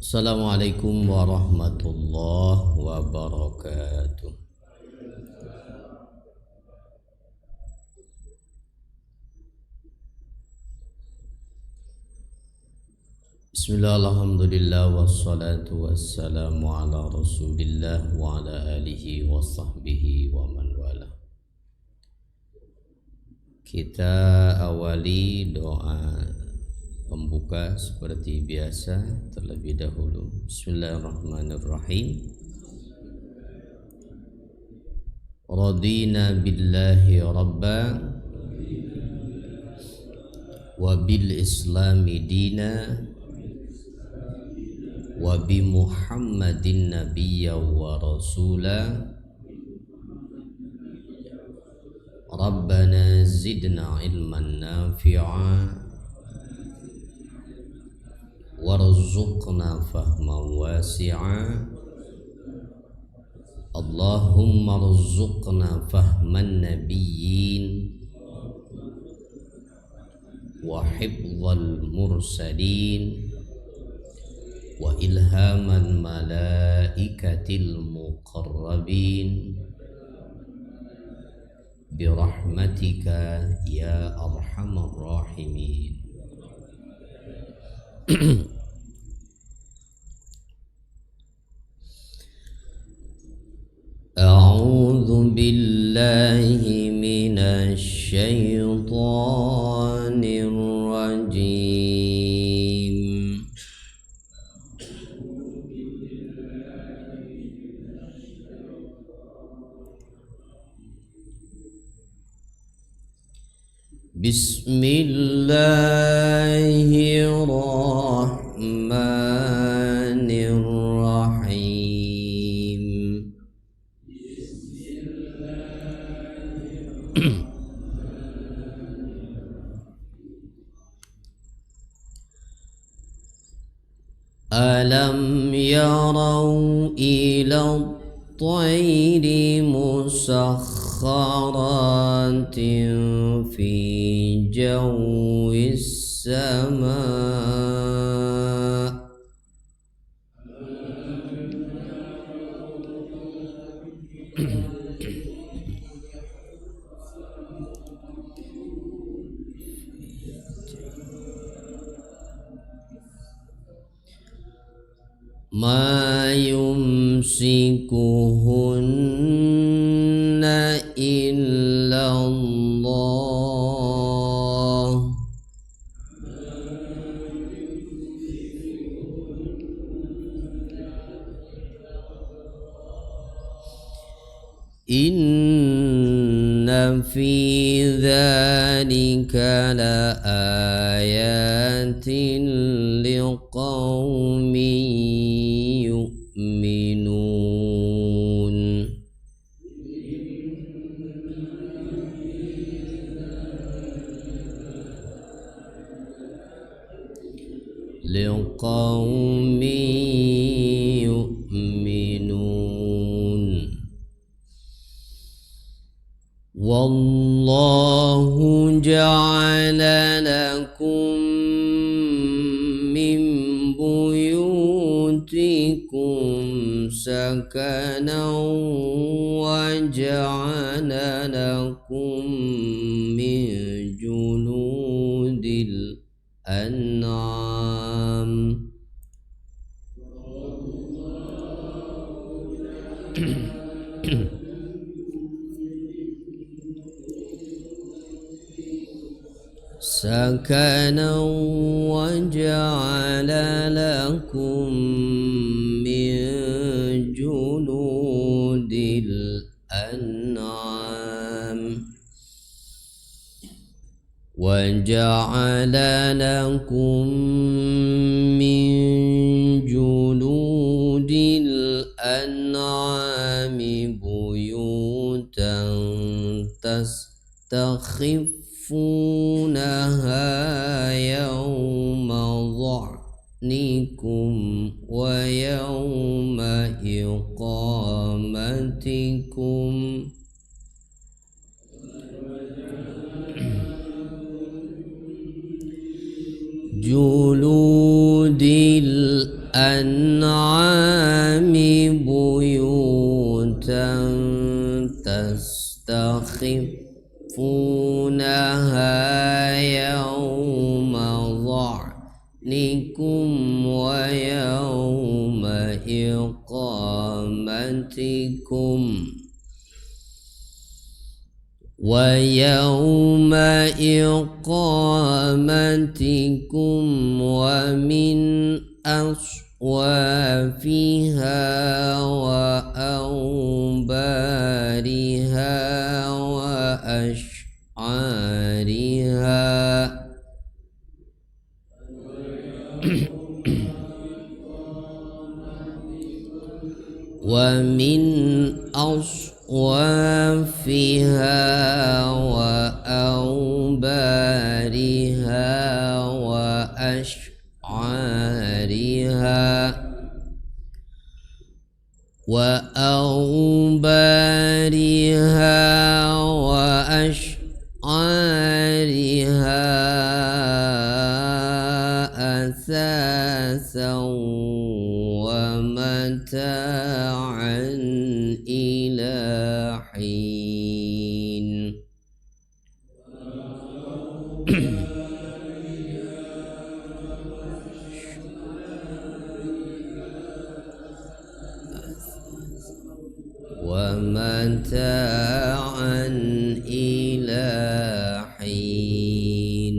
Assalamualaikum warahmatullahi wabarakatuh. Bismillah, alhamdulillah, wassalatu wassalamu ala rasulillah wa ala alihi wa sahbihi wa man wala. Kita awali doa pembuka seperti biasa terlebih dahulu. Bismillahirrahmanirrahim. Radina billahi rabba wa bil islami dina wa bi Muhammadin nabiyya wa rasula. Rabbana zidna ilman nafi'a warzuqna fahman wasi'a. Allahumma rzuqna fahman nabiyyin wa hifdzal mursalin wa ilhamal malaikatil muqarrabin birahmatika ya arhamar rahimin. A'udzu billahi minasy syaithanir rajim. Bismillahirrahmanirrahim. Alam yarau ila at-tayri musakhkharatin fi jawis sama. Ma yumsikuhunna illa Allah. Inna fi dzalika la ayatin liqaumin yu'minun. Liqaumin yu'minun. Wallahu ja'ala lakum min buyutikum sakanan wa ja'ala lakum min juludil an'am. Sakana wa ja'ala lakum min juludil an'am wa ja'ala lakum min juludil an'ami buyutan tastakhifunaha yawma dha'nikum wa yawma iqamatikum. جلود الأنعام بيوتا تستخفونها يوم ظعنكم ويوم إقامتكم ومن أصوافها وأوبارها وأشعارها أثاثا ومتاعا إلى حين. ومتاعا إلى حين.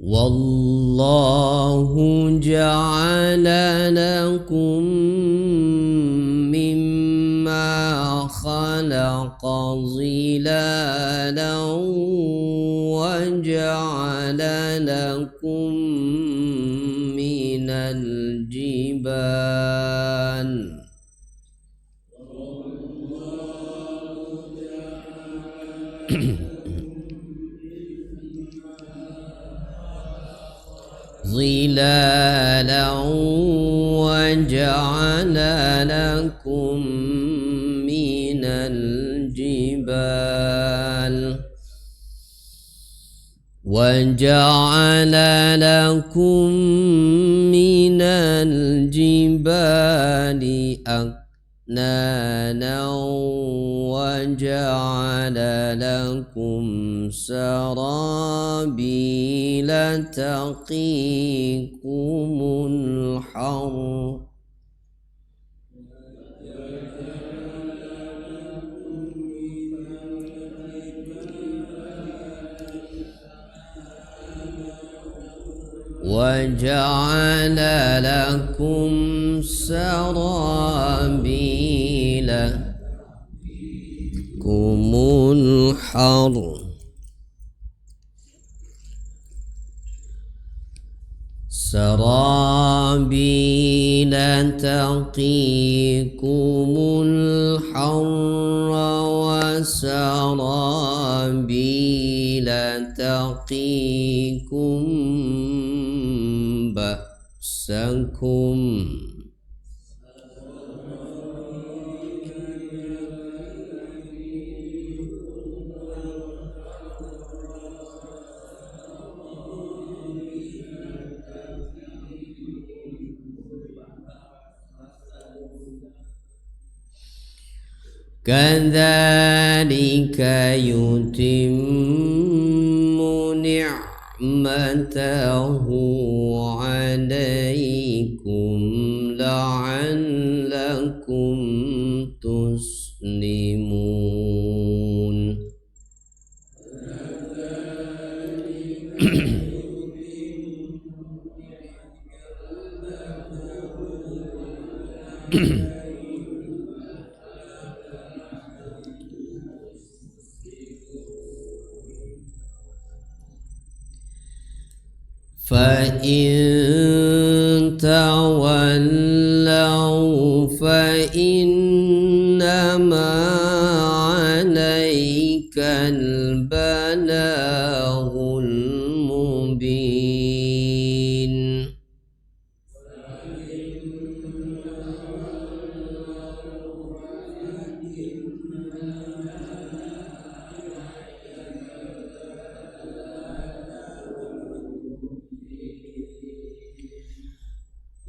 والله جعل لكم مما خلق ظلالا وجعل لكم من الجبال ظلالا وجعل لكم من الجبال أكنانا وجعل لكم سرابيل تقيكم الحر وجعل لكم سرابيل تقيكم الحر سرابيل تقيكم الحر وسرابيل تقيكم بأسكم كذلك يتم نعمته عليكم لعلكم تسلمون. فإن تولوا فإنما عليك البلاغ المبين.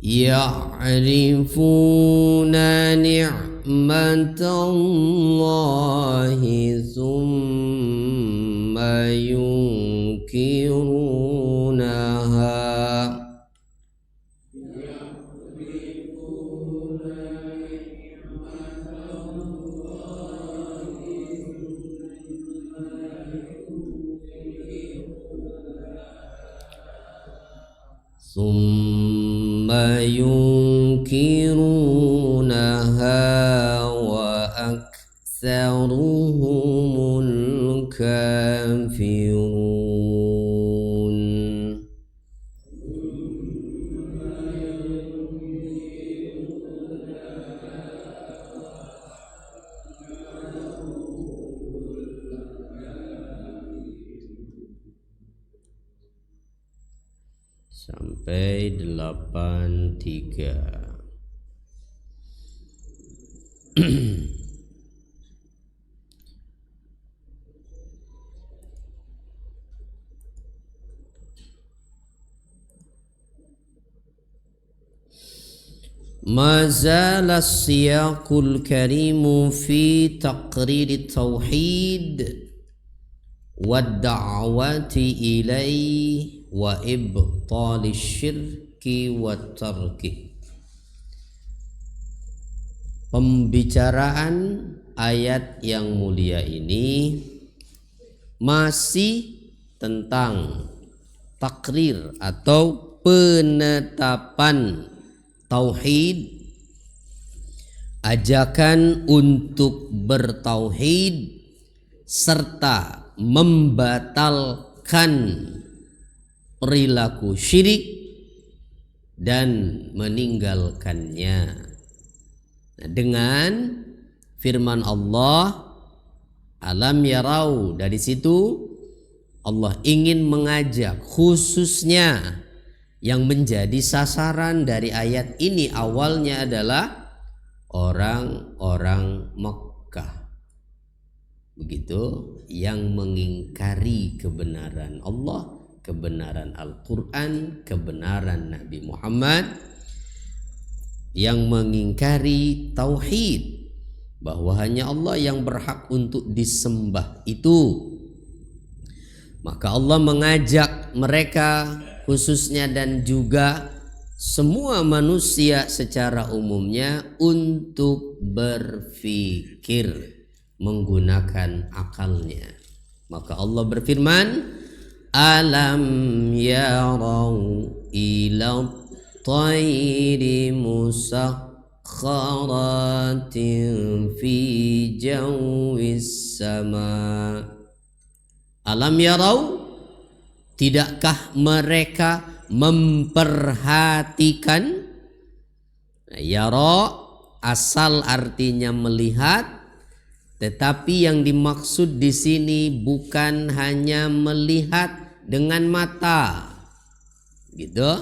ya'rifuna ni'matallahi thumma yunkirunaha. Thumma yunkirunaha wa aktsaruhumul kafirun. Sampai 83. Ma zala siyaqul karimu fi taqrir tauhid wa da'wati ilaihi wa ibtali syirki wa tarki. Pembicaraan ayat yang mulia ini masih tentang takrir atau penetapan tauhid, ajakan untuk bertauhid serta membatalkan perilaku syirik dan meninggalkannya. Nah, dengan firman Allah alam yarau, dari situ Allah ingin mengajak khususnya yang menjadi sasaran dari ayat ini awalnya adalah orang-orang Mekkah. Begitu, yang mengingkari kebenaran Allah, kebenaran Al-Quran, kebenaran Nabi Muhammad, yang mengingkari tauhid, bahwa hanya Allah yang berhak untuk disembah itu. Maka Allah mengajak mereka khususnya dan juga semua manusia secara umumnya untuk berpikir menggunakan akalnya. Maka Allah berfirman, alam yarau ila tayri musakhkharatin fi jawis sama. Alam yarau, tidakkah mereka memperhatikan? Yara asal artinya melihat, tetapi yang dimaksud di sini bukan hanya melihat dengan mata, gitu,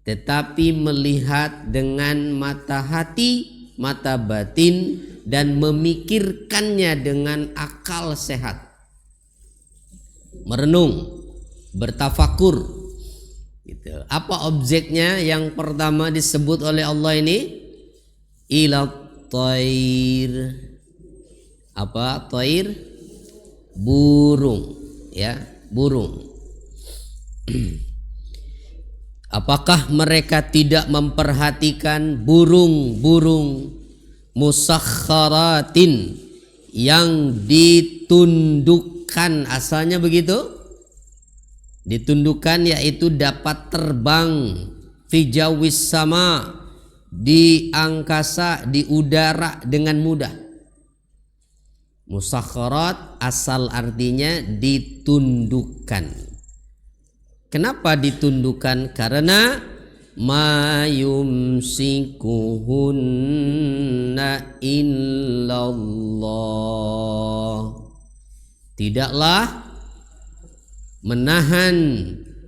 tetapi melihat dengan mata hati, mata batin, dan memikirkannya dengan akal sehat. Merenung, bertafakur, gitu. Apa objeknya? Yang pertama disebut oleh Allah ini ila thair. Apa thair? Burung, ya, burung. Apakah mereka tidak memperhatikan burung-burung musakhkharatin yang ditundukkan? Asalnya begitu, ditundukkan, yaitu dapat terbang fi jawis sama, di angkasa, di udara dengan mudah. Musakhkharat asal artinya ditundukkan. Kenapa ditundukkan? Karena ma yumsikuhunna illallah. Tidaklah menahan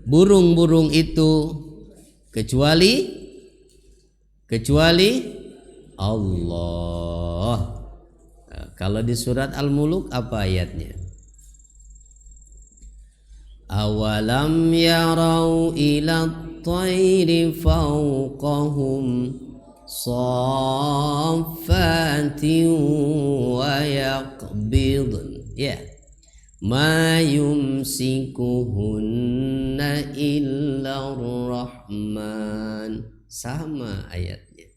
burung-burung itu kecuali Allah. Nah, kalau di surat Al-Muluk apa ayatnya? Awalam yarau ila tayri fawqahum saffatin wa yaqbidun. Ya. Ma yumsikuhunna illa rahman. Sama ayatnya.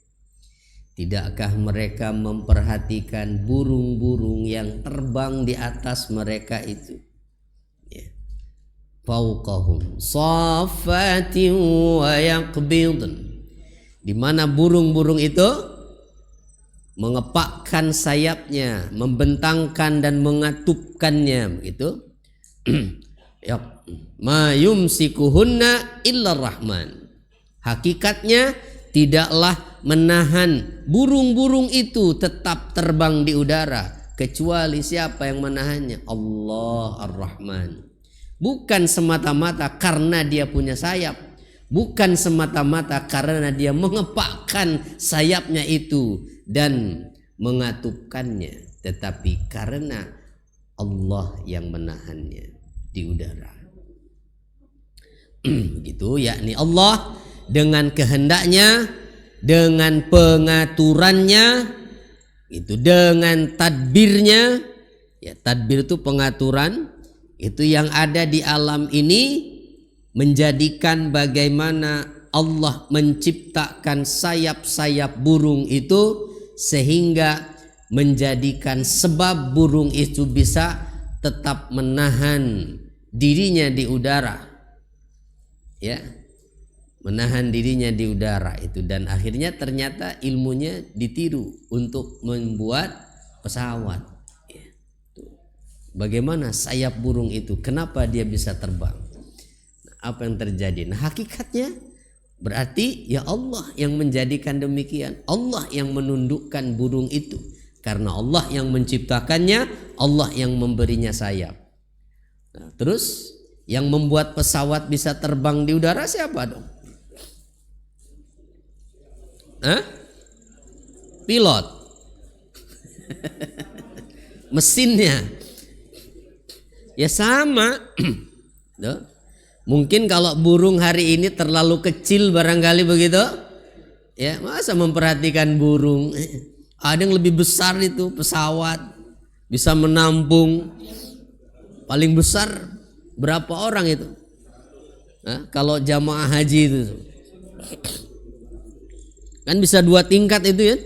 Tidakkah mereka memperhatikan burung-burung yang terbang di atas mereka itu? Ya. Fauqahum saffatin wa yaqbidun. Di mana burung-burung itu mengepakkan sayapnya, membentangkan dan mengatupkannya, begitu. Ya, ma yumsikuhunna illa rahman. Hakikatnya tidaklah menahan burung-burung itu tetap terbang di udara kecuali siapa yang menahannya? Allah Ar-Rahman. Bukan semata-mata karena dia punya sayap, bukan semata-mata karena dia mengepakkan sayapnya itu dan mengatupkannya, tetapi karena Allah yang menahannya di udara. Begitu, yakni Allah dengan kehendaknya, dengan pengaturannya, itu dengan tadbirnya. Ya, tadbir itu pengaturan, itu yang ada di alam ini, menjadikan bagaimana Allah menciptakan sayap-sayap burung itu sehingga menjadikan sebab burung itu bisa tetap menahan dirinya di udara, ya, menahan dirinya di udara itu, dan akhirnya ternyata ilmunya ditiru untuk membuat pesawat. Ya. Bagaimana sayap burung itu? Kenapa dia bisa terbang? Apa yang terjadi? Nah, hakikatnya berarti ya Allah yang menjadikan demikian. Allah yang menundukkan burung itu. Karena Allah yang menciptakannya, Allah yang memberinya sayap. Nah, terus yang membuat pesawat bisa terbang di udara siapa dong? Pilot. Mesinnya. Ya sama. Mungkin kalau burung hari ini terlalu kecil barangkali begitu, ya masa memperhatikan burung. Ada yang lebih besar itu pesawat, bisa menampung paling besar berapa orang itu? Kalau jamaah haji itu kan bisa 2 tingkat itu ya.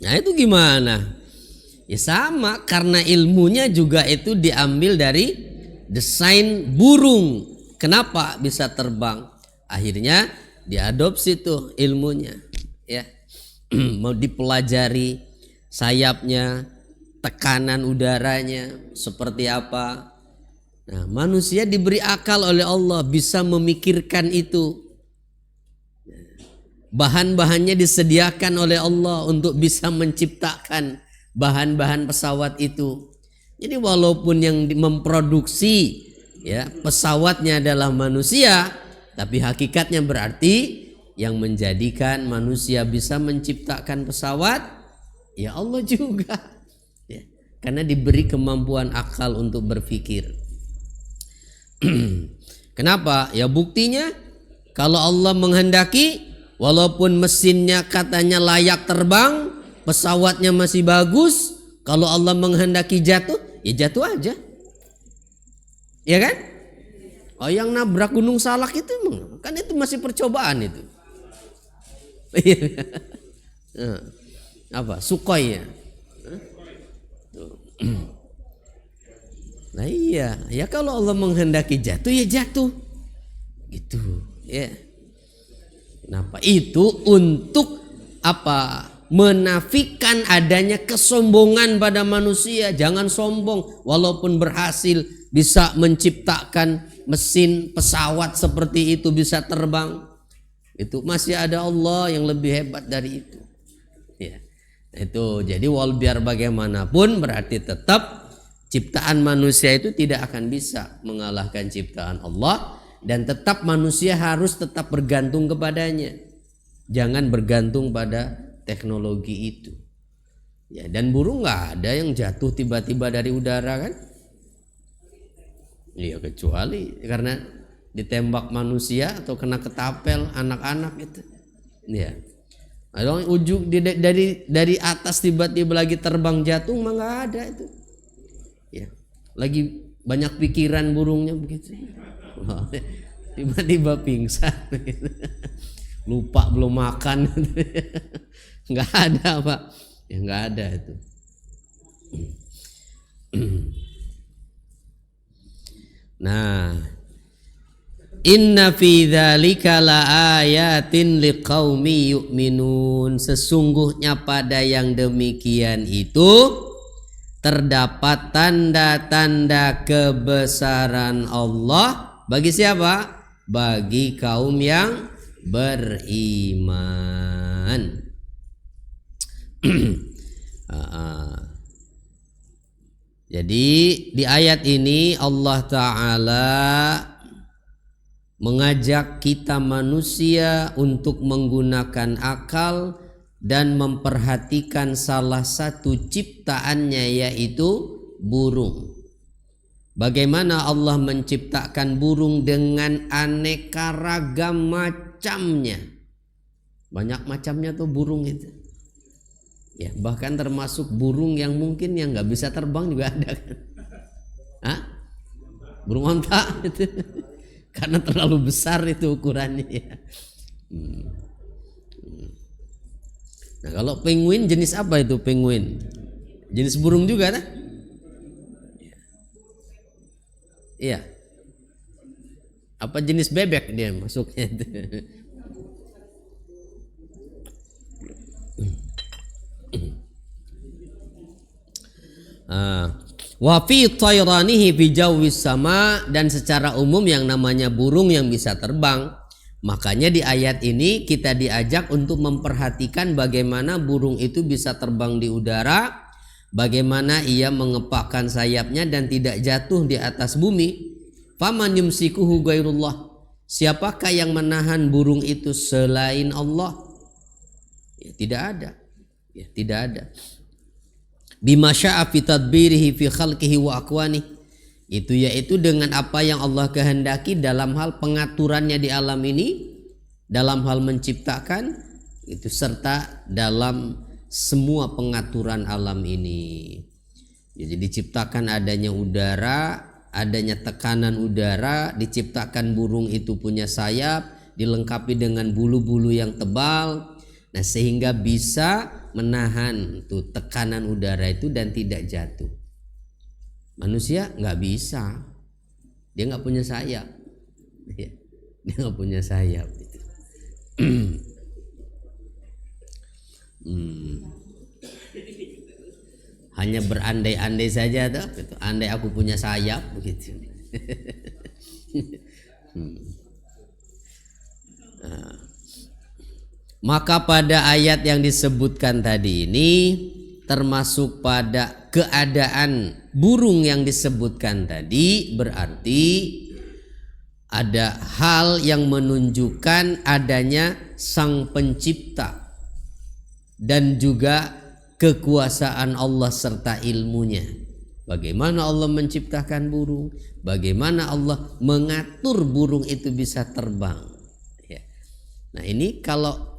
Nah itu gimana? Ya sama, karena ilmunya juga itu diambil dari desain burung. Kenapa bisa terbang? Akhirnya diadopsi tuh ilmunya, ya. Mau dipelajari sayapnya, tekanan udaranya seperti apa. Nah, manusia diberi akal oleh Allah bisa memikirkan itu. Bahan-bahannya disediakan oleh Allah untuk bisa menciptakan bahan-bahan pesawat itu. Jadi walaupun yang memproduksi ya pesawatnya adalah manusia, tapi hakikatnya berarti yang menjadikan manusia bisa menciptakan pesawat ya Allah juga. Ya, karena diberi kemampuan akal untuk berpikir. Kenapa? Ya buktinya kalau Allah menghendaki, walaupun mesinnya katanya layak terbang, pesawatnya masih bagus, kalau Allah menghendaki jatuh, ya jatuh aja. Ya kan? Oh, yang nabrak Gunung Salak itu kan itu masih percobaan itu. Apa? Sukhoi ya? Nah iya, ya kalau Allah menghendaki jatuh ya jatuh. Gitu, ya. Kenapa? Itu untuk apa? Menafikan adanya kesombongan pada manusia. Jangan sombong walaupun berhasil bisa menciptakan mesin pesawat seperti itu bisa terbang. Itu masih ada Allah yang lebih hebat dari itu. Ya. Itu jadi biar bagaimanapun berarti tetap ciptaan manusia itu tidak akan bisa mengalahkan ciptaan Allah, dan tetap manusia harus tetap bergantung kepadanya. Jangan bergantung pada teknologi itu. Ya, dan burung nggak ada yang jatuh tiba-tiba dari udara kan? Iya, kecuali karena ditembak manusia atau kena ketapel anak-anak itu. Iya. Kalau ujung dari atas tiba-tiba lagi terbang jatuh mah nggak ada itu. Ya. Lagi banyak pikiran burungnya begitu. Tiba-tiba pingsan. Lupa belum makan. Nggak ada, Pak. Ya nggak ada itu. Nah, inna fi dzalika laayatin liqaumi yu'minun. Sesungguhnya pada yang demikian itu terdapat tanda-tanda kebesaran Allah bagi siapa? Bagi kaum yang beriman. Jadi di ayat ini Allah Ta'ala mengajak kita manusia untuk menggunakan akal dan memperhatikan salah satu ciptaannya, yaitu burung. Bagaimana Allah menciptakan burung dengan aneka ragam macamnya. Banyak macamnya tuh burung itu. Ya, bahkan termasuk burung yang mungkin yang nggak bisa terbang juga ada kan? Hah? Burung onta itu. Karena terlalu besar itu ukurannya ya. Nah, kalau penguin jenis apa itu penguin? Jenis burung juga kan? Iya. Apa jenis bebek dia masuknya itu? Wa fi tayranihi fi jawis sama, dan secara umum yang namanya burung yang bisa terbang. Makanya di ayat ini kita diajak untuk memperhatikan bagaimana burung itu bisa terbang di udara, bagaimana ia mengepakkan sayapnya dan tidak jatuh di atas bumi. Faman yumsikuhu ghairullah. Siapakah yang menahan burung itu selain Allah? Ya, tidak ada. Ya, tidak ada. Bima syaa fi tadbirihi fi khalqihi wa akwani, itu yaitu dengan apa yang Allah kehendaki dalam hal pengaturannya di alam ini, dalam hal menciptakan itu, serta dalam semua pengaturan alam ini. Jadi diciptakan adanya udara, adanya tekanan udara, diciptakan burung itu punya sayap, dilengkapi dengan bulu-bulu yang tebal. Nah, sehingga bisa menahan tuh tekanan udara itu dan tidak jatuh. Manusia nggak bisa, dia nggak punya sayap, dia nggak punya sayap. Hanya berandai-andai saja tuh, andai aku punya sayap begitu. Maka pada ayat yang disebutkan tadi ini termasuk pada keadaan burung yang disebutkan tadi, berarti ada hal yang menunjukkan adanya Sang Pencipta dan juga kekuasaan Allah serta ilmunya. Bagaimana Allah menciptakan burung, bagaimana Allah mengatur burung itu bisa terbang. Nah, ini kalau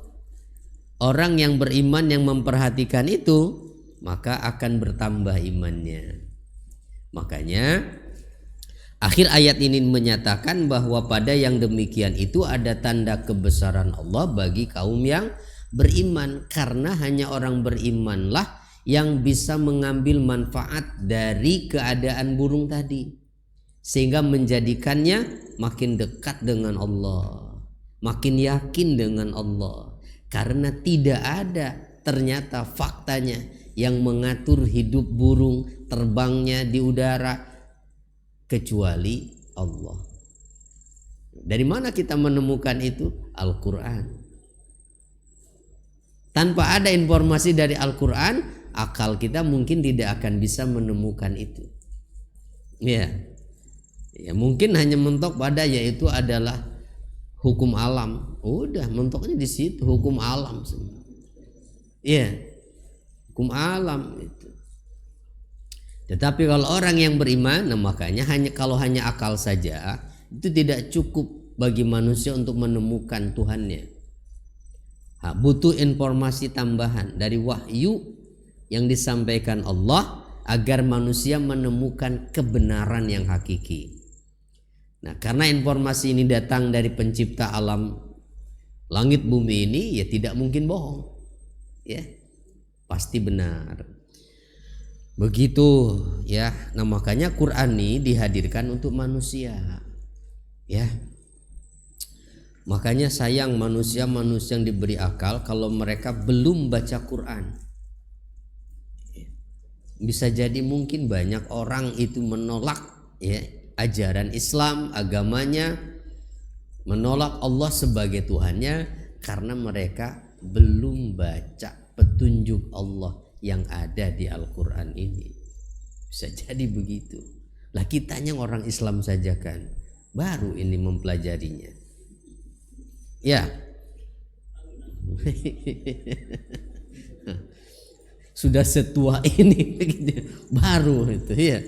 orang yang beriman yang memperhatikan itu, maka akan bertambah imannya. Makanya akhir ayat ini menyatakan bahwa pada yang demikian itu ada tanda kebesaran Allah bagi kaum yang beriman, karena hanya orang berimanlah yang bisa mengambil manfaat dari keadaan burung tadi, sehingga menjadikannya makin dekat dengan Allah, makin yakin dengan Allah. Karena tidak ada ternyata faktanya yang mengatur hidup burung, terbangnya di udara, kecuali Allah. Dari mana kita menemukan itu? Al-Quran. Tanpa ada informasi dari Al-Quran, akal kita mungkin tidak akan bisa menemukan itu. Ya, mungkin hanya mentok pada yaitu adalah hukum alam. Udah mentoknya di situ, hukum alam semua. Iya, hukum alam itu. Tetapi kalau orang yang beriman, nah makanya kalau hanya akal saja itu tidak cukup bagi manusia untuk menemukan Tuhannya. Butuh informasi tambahan dari wahyu yang disampaikan Allah agar manusia menemukan kebenaran yang hakiki. Nah, karena informasi ini datang dari pencipta alam langit bumi ini, ya tidak mungkin bohong. Ya, pasti benar. Begitu ya. Nah, makanya Quran ini dihadirkan untuk manusia. Ya. Makanya sayang manusia yang diberi akal kalau mereka belum baca Quran. Bisa jadi mungkin banyak orang itu menolak ya ajaran Islam, agamanya, menolak Allah sebagai Tuhannya karena mereka belum baca petunjuk Allah yang ada di Al-Quran ini. Bisa jadi begitu. Lah kitanya orang Islam saja kan baru ini mempelajarinya. Ya. Sudah setua ini baru itu ya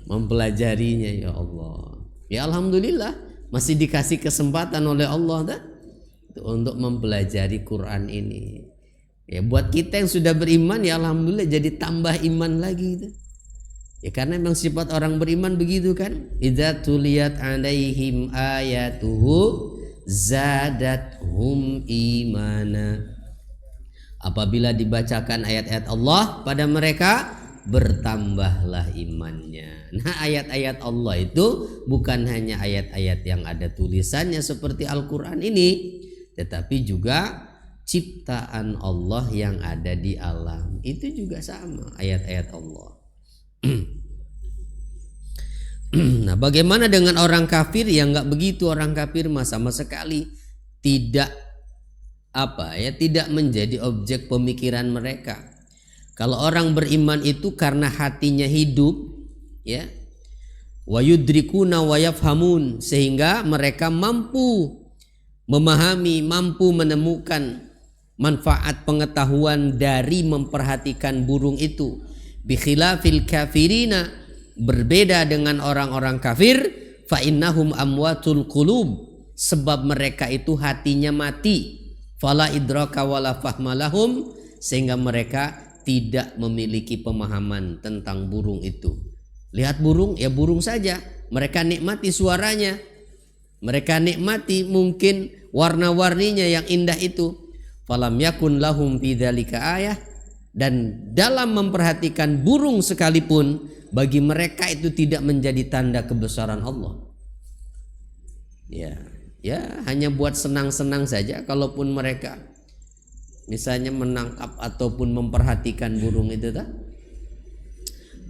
mempelajarinya, ya Allah. Ya alhamdulillah masih dikasih kesempatan oleh Allah untuk mempelajari Quran ini. Ya buat kita yang sudah beriman ya alhamdulillah jadi tambah iman lagi itu. Ya karena memang sifat orang beriman begitu kan. Idza tuliyat alaihim ayatuhu zadathum imana. Apabila dibacakan ayat-ayat Allah pada mereka, bertambahlah imannya. Nah, ayat-ayat Allah itu bukan hanya ayat-ayat yang ada tulisannya seperti Al-Quran ini, tetapi juga ciptaan Allah yang ada di alam. Itu juga sama ayat-ayat Allah. Nah, bagaimana dengan orang kafir? Yang nggak begitu. Orang kafir sama sekali tidak tidak menjadi objek pemikiran mereka. Kalau orang beriman itu karena hatinya hidup, ya, wa yudrikuna wa yafhamun, sehingga mereka mampu memahami, mampu menemukan manfaat pengetahuan dari memperhatikan burung itu. Bi khilafil kafirina, berbeda dengan orang-orang kafir, fa innahum amwatul qulub, sebab mereka itu hatinya mati. Fala idraka wala fahmalahum, sehingga mereka tidak memiliki pemahaman tentang burung itu. Lihat burung, ya burung saja. Mereka nikmati suaranya. Mereka nikmati mungkin warna-warninya yang indah itu. Falam yakun lahum bidzalika ayah, dan dalam memperhatikan burung sekalipun bagi mereka itu tidak menjadi tanda kebesaran Allah. Ya, hanya buat senang-senang saja. Kalaupun mereka misalnya menangkap ataupun memperhatikan burung itu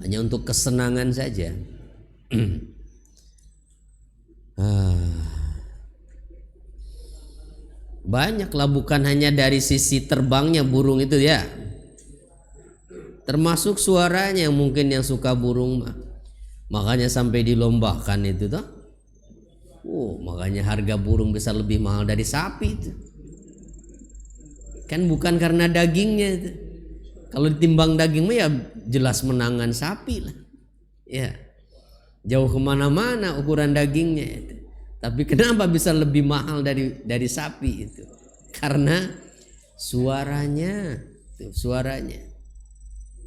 hanya untuk kesenangan saja. Banyaklah, bukan hanya dari sisi terbangnya burung itu ya, termasuk suaranya yang mungkin yang suka burung makanya sampai dilombakan itu makanya harga burung bisa lebih mahal dari sapi itu. Kan bukan karena dagingnya itu. Kalau ditimbang daging ya jelas menangan sapi lah. Ya, jauh kemana-mana ukuran dagingnya itu. Tapi kenapa bisa lebih mahal dari sapi itu? Karena suaranya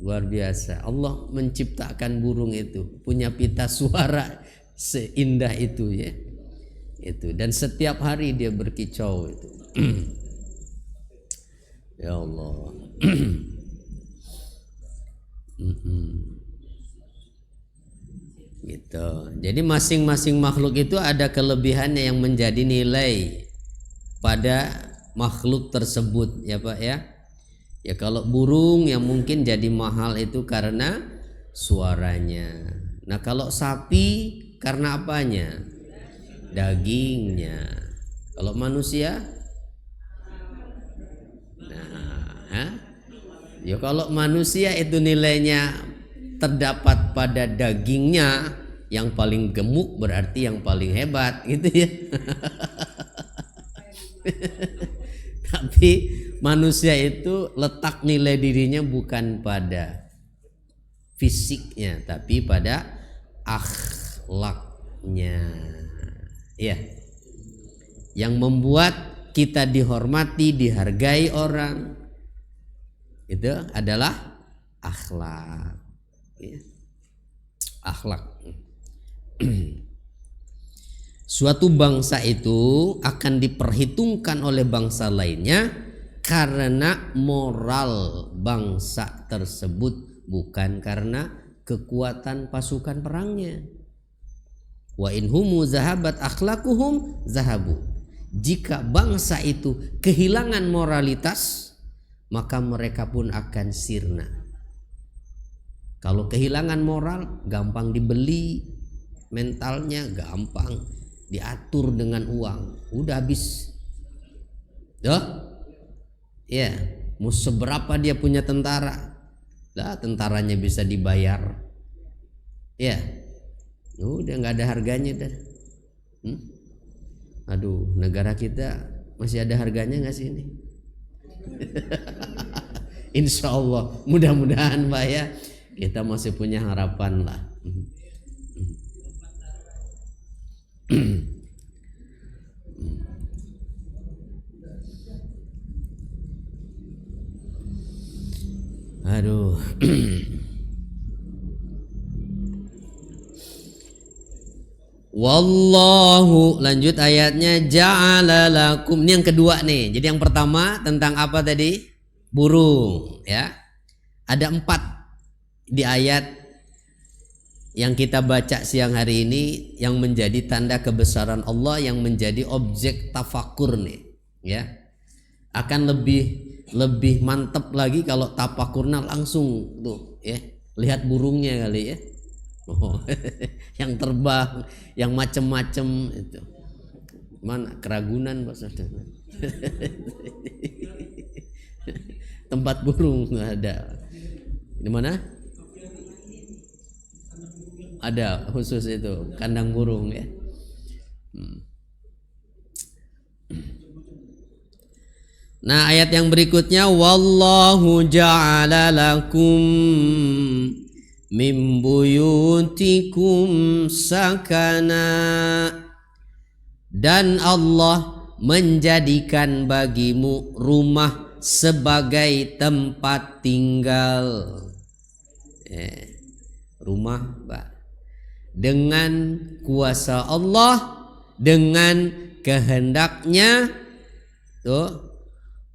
luar biasa. Allah menciptakan burung itu punya pita suara seindah itu ya. Itu, dan setiap hari dia berkicau itu. Ya Allah. Gitu. Jadi masing-masing makhluk itu ada kelebihannya yang menjadi nilai pada makhluk tersebut ya Pak ya. Ya kalau burung yang mungkin jadi mahal itu karena suaranya. Nah kalau sapi karena apanya? Dagingnya. Kalau manusia? Ya kalau manusia itu nilainya terdapat pada dagingnya, yang paling gemuk berarti yang paling hebat gitu ya. Tapi manusia itu letak nilai dirinya bukan pada fisiknya, tapi pada akhlaknya. Ya. Yang membuat kita dihormati, dihargai orang, itu adalah akhlak. Ya. Akhlak. Suatu bangsa itu akan diperhitungkan oleh bangsa lainnya karena moral bangsa tersebut, bukan karena kekuatan pasukan perangnya. Wa in humu zahabat akhlaquhum zahabu. Jika bangsa itu kehilangan moralitas, maka mereka pun akan sirna. Kalau kehilangan moral, gampang dibeli, mentalnya gampang diatur dengan uang, udah habis. Ya, mau seberapa dia punya tentara, lah tentaranya bisa dibayar. Ya, udah nggak ada harganya dah. Aduh, negara kita masih ada harganya nggak sih ini? Insya Allah, mudah-mudahan Pak ya, kita masih punya harapan lah. Aduh. Wallahu, lanjut ayatnya, ja'ala lakum. Ini yang kedua nih. Jadi yang pertama tentang apa tadi? Burung, ya. Ada 4 di ayat yang kita baca siang hari ini yang menjadi tanda kebesaran Allah, yang menjadi objek tafakur nih, ya. Akan lebih mantap lagi kalau tafakurnya langsung tuh, ya. Lihat burungnya kali ya. Oh, yang terbang, yang macem-macem itu. Mana Keragunan Pak Saudara? Tempat burung ada. Di mana? Ada khusus itu, kandang burung ya. Nah, ayat yang berikutnya, wallahu ja'ala lakum min buyutikum sakana, dan Allah menjadikan bagimu rumah sebagai tempat tinggal. Rumah, Pak, dengan kuasa Allah, dengan kehendaknya, tuh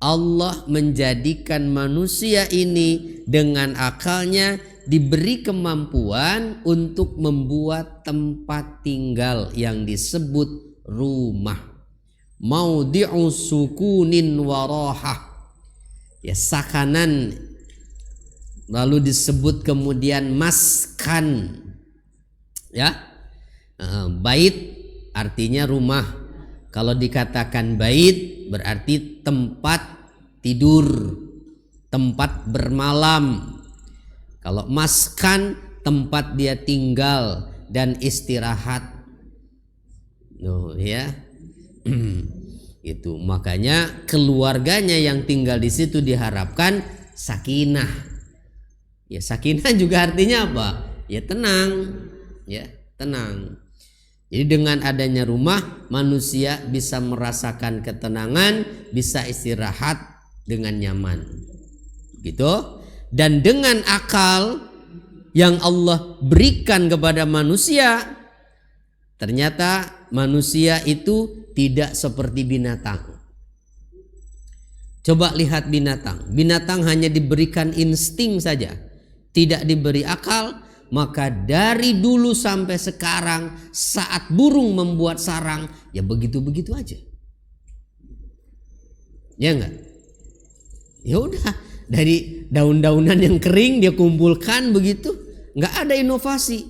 Allah menjadikan manusia ini dengan akalnya diberi kemampuan untuk membuat tempat tinggal yang disebut rumah. Maudhi'u sukunin warahah, ya, sakanan, lalu disebut kemudian maskan, ya. Bait artinya rumah. Kalau dikatakan bait berarti tempat tidur, tempat bermalam. Kalau maskan, tempat dia tinggal dan istirahat. Ya. Itu makanya keluarganya yang tinggal di situ diharapkan sakinah. Ya, sakinah juga artinya apa? Ya, tenang. Ya, tenang. Jadi dengan adanya rumah, manusia bisa merasakan ketenangan, bisa istirahat dengan nyaman. Gitu. Dan dengan akal yang Allah berikan kepada manusia, ternyata manusia itu tidak seperti binatang. Coba lihat binatang. Binatang hanya diberikan insting saja, tidak diberi akal. Maka dari dulu sampai sekarang, saat burung membuat sarang, ya begitu-begitu aja. Ya enggak? Ya udah, dari daun-daunan yang kering dia kumpulkan begitu, enggak ada inovasi.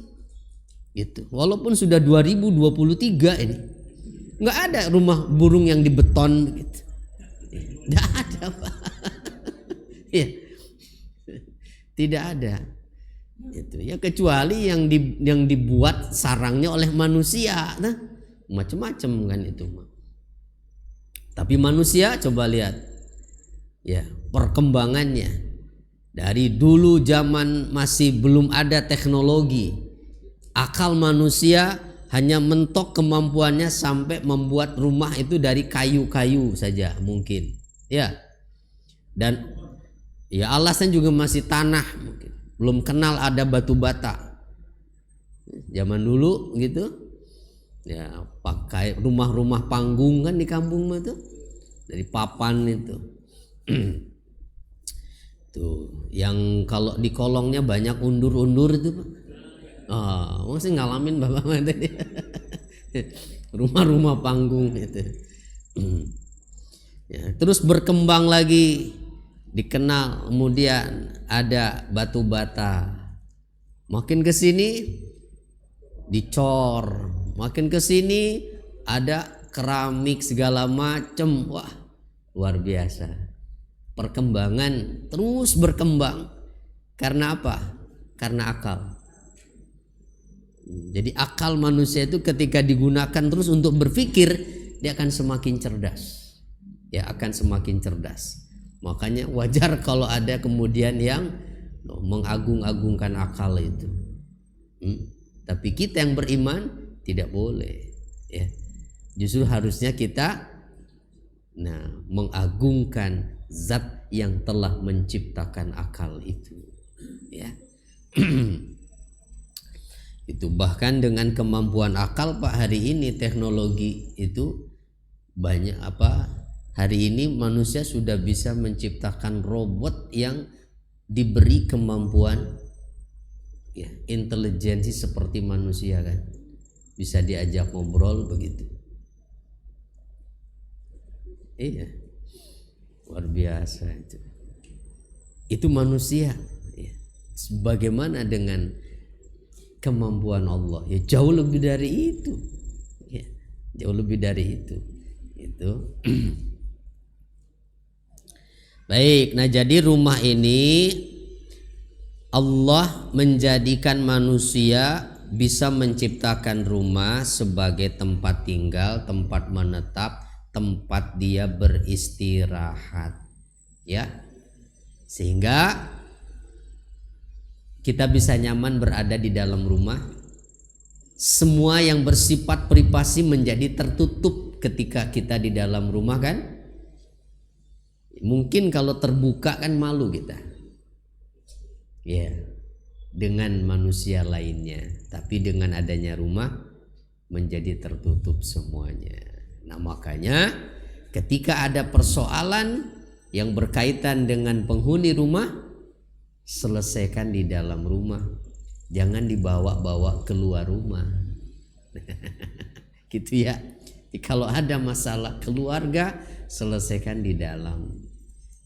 Gitu. Walaupun sudah 2023 ini, enggak ada rumah burung yang dibeton begitu. Enggak ada, Pak. Ya. Tidak ada. Itu ya, kecuali yang dibuat sarangnya oleh manusia, nah macam-macam kan itu. Tapi manusia coba lihat ya perkembangannya, Dari dulu zaman masih belum ada teknologi, akal manusia hanya mentok kemampuannya sampai membuat rumah itu dari kayu-kayu saja mungkin. Ya. Dan ya alasnya juga masih tanah mungkin. Belum kenal ada batu bata. Zaman dulu gitu. Ya, pakai rumah-rumah panggung kan di kampung mah tuh. Dari papan itu. Tuh, yang kalau di kolongnya banyak undur-undur itu, Pak. Masih ngalamin Bapak tadi. Rumah-rumah panggung itu. Ya, terus berkembang lagi, dikenal, kemudian ada batu bata. Makin ke sini dicor, makin ke sini ada keramik segala macam. Wah, luar biasa. Perkembangan terus berkembang. Karena apa? Karena akal. Jadi akal manusia itu ketika digunakan terus untuk berpikir, dia akan semakin cerdas. Ya, akan semakin cerdas. Makanya wajar kalau ada kemudian yang mengagung-agungkan akal itu. Tapi kita yang beriman tidak boleh. Ya. Justru harusnya kita mengagungkan zat yang telah menciptakan akal itu, ya. Itu bahkan dengan kemampuan akal Pak, hari ini teknologi itu banyak apa? Hari ini manusia sudah bisa menciptakan robot yang diberi kemampuan ya, intelijensi seperti manusia kan. Bisa diajak ngobrol begitu. Iya. Luar biasa itu. Itu manusia. Ya. Bagaimana dengan kemampuan Allah? Ya jauh lebih dari itu. Ya, jauh lebih dari itu. Itu. Baik, nah jadi rumah ini Allah menjadikan manusia bisa menciptakan rumah sebagai tempat tinggal, tempat menetap, tempat dia beristirahat, ya, sehingga kita bisa nyaman berada di dalam rumah. Semua yang bersifat privasi menjadi tertutup ketika kita di dalam rumah kan. Mungkin kalau terbuka kan malu kita, ya, dengan manusia lainnya. Tapi dengan adanya rumah menjadi tertutup semuanya. Nah makanya ketika ada persoalan yang berkaitan dengan penghuni rumah, selesaikan di dalam rumah, jangan dibawa-bawa keluar rumah. Gitu ya. Kalau ada masalah keluarga, selesaikan di dalam,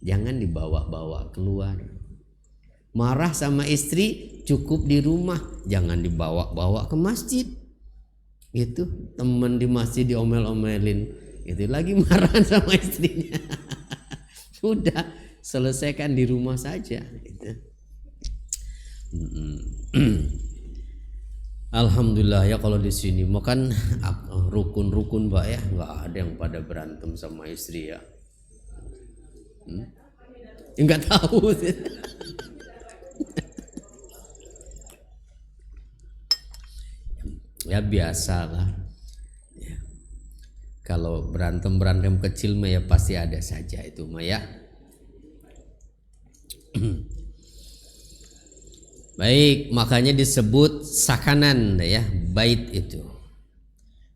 jangan dibawa-bawa keluar. Marah sama istri, cukup di rumah, jangan dibawa-bawa ke masjid. Itu teman di masjid diomel-omelin, itu lagi marah sama istrinya. Sudah, selesaikan di rumah saja. Gitu. Alhamdulillah ya kalau di sini makan rukun-rukun Pak ya, nggak ada yang pada berantem sama istri ya. Nggak tahu. Ya biasalah. Ya. Kalau berantem kecil mah ya pasti ada saja itu mah ya. Baik, makanya disebut sakanan ya, bait itu.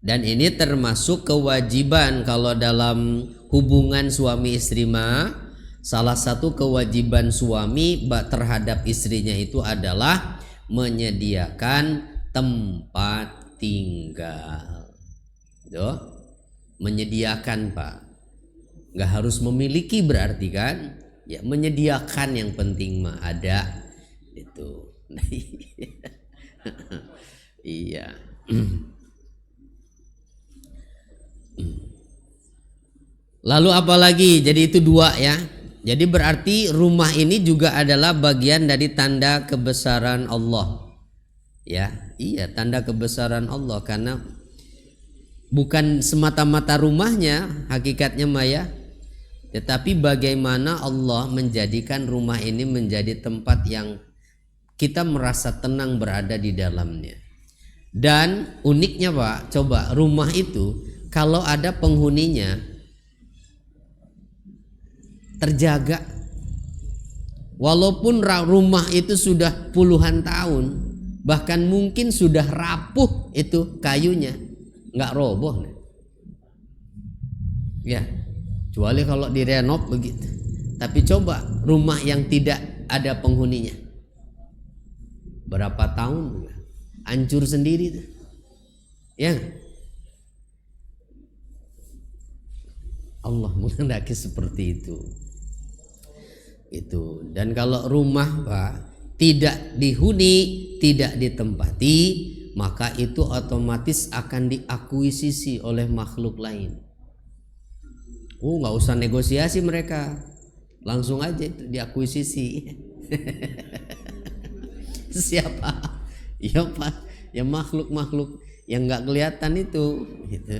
Dan ini termasuk kewajiban kalau dalam hubungan suami istri mah, salah satu kewajiban suami terhadap istrinya itu adalah menyediakan tempat tinggal. Tuh, menyediakan Pak. Nggak harus memiliki berarti kan? Ya menyediakan yang penting mah ada itu. Iya. Lalu apa lagi? Jadi itu dua ya. Jadi berarti rumah ini juga adalah bagian dari tanda kebesaran Allah. Ya, iya tanda kebesaran Allah karena bukan semata-mata rumahnya hakikatnya Maya, Tetapi bagaimana Allah menjadikan rumah ini menjadi tempat yang kita merasa tenang berada di dalamnya. Dan uniknya Pak, coba rumah itu kalau ada penghuninya terjaga. Walaupun rumah itu sudah puluhan tahun, bahkan mungkin sudah rapuh itu kayunya, nggak roboh. Ya, kecuali kalau direnov begitu. Tapi coba rumah yang tidak ada penghuninya, berapa tahun hancur sendiri tuh. Ya, Allah menghendaki seperti itu. Dan kalau rumah Pak tidak dihuni, tidak ditempati, maka itu otomatis akan diakuisisi oleh makhluk lain. Nggak usah negosiasi mereka, langsung aja itu diakuisisi. Siapa? Ya Pak, ya makhluk-makhluk yang nggak kelihatan itu, gitu.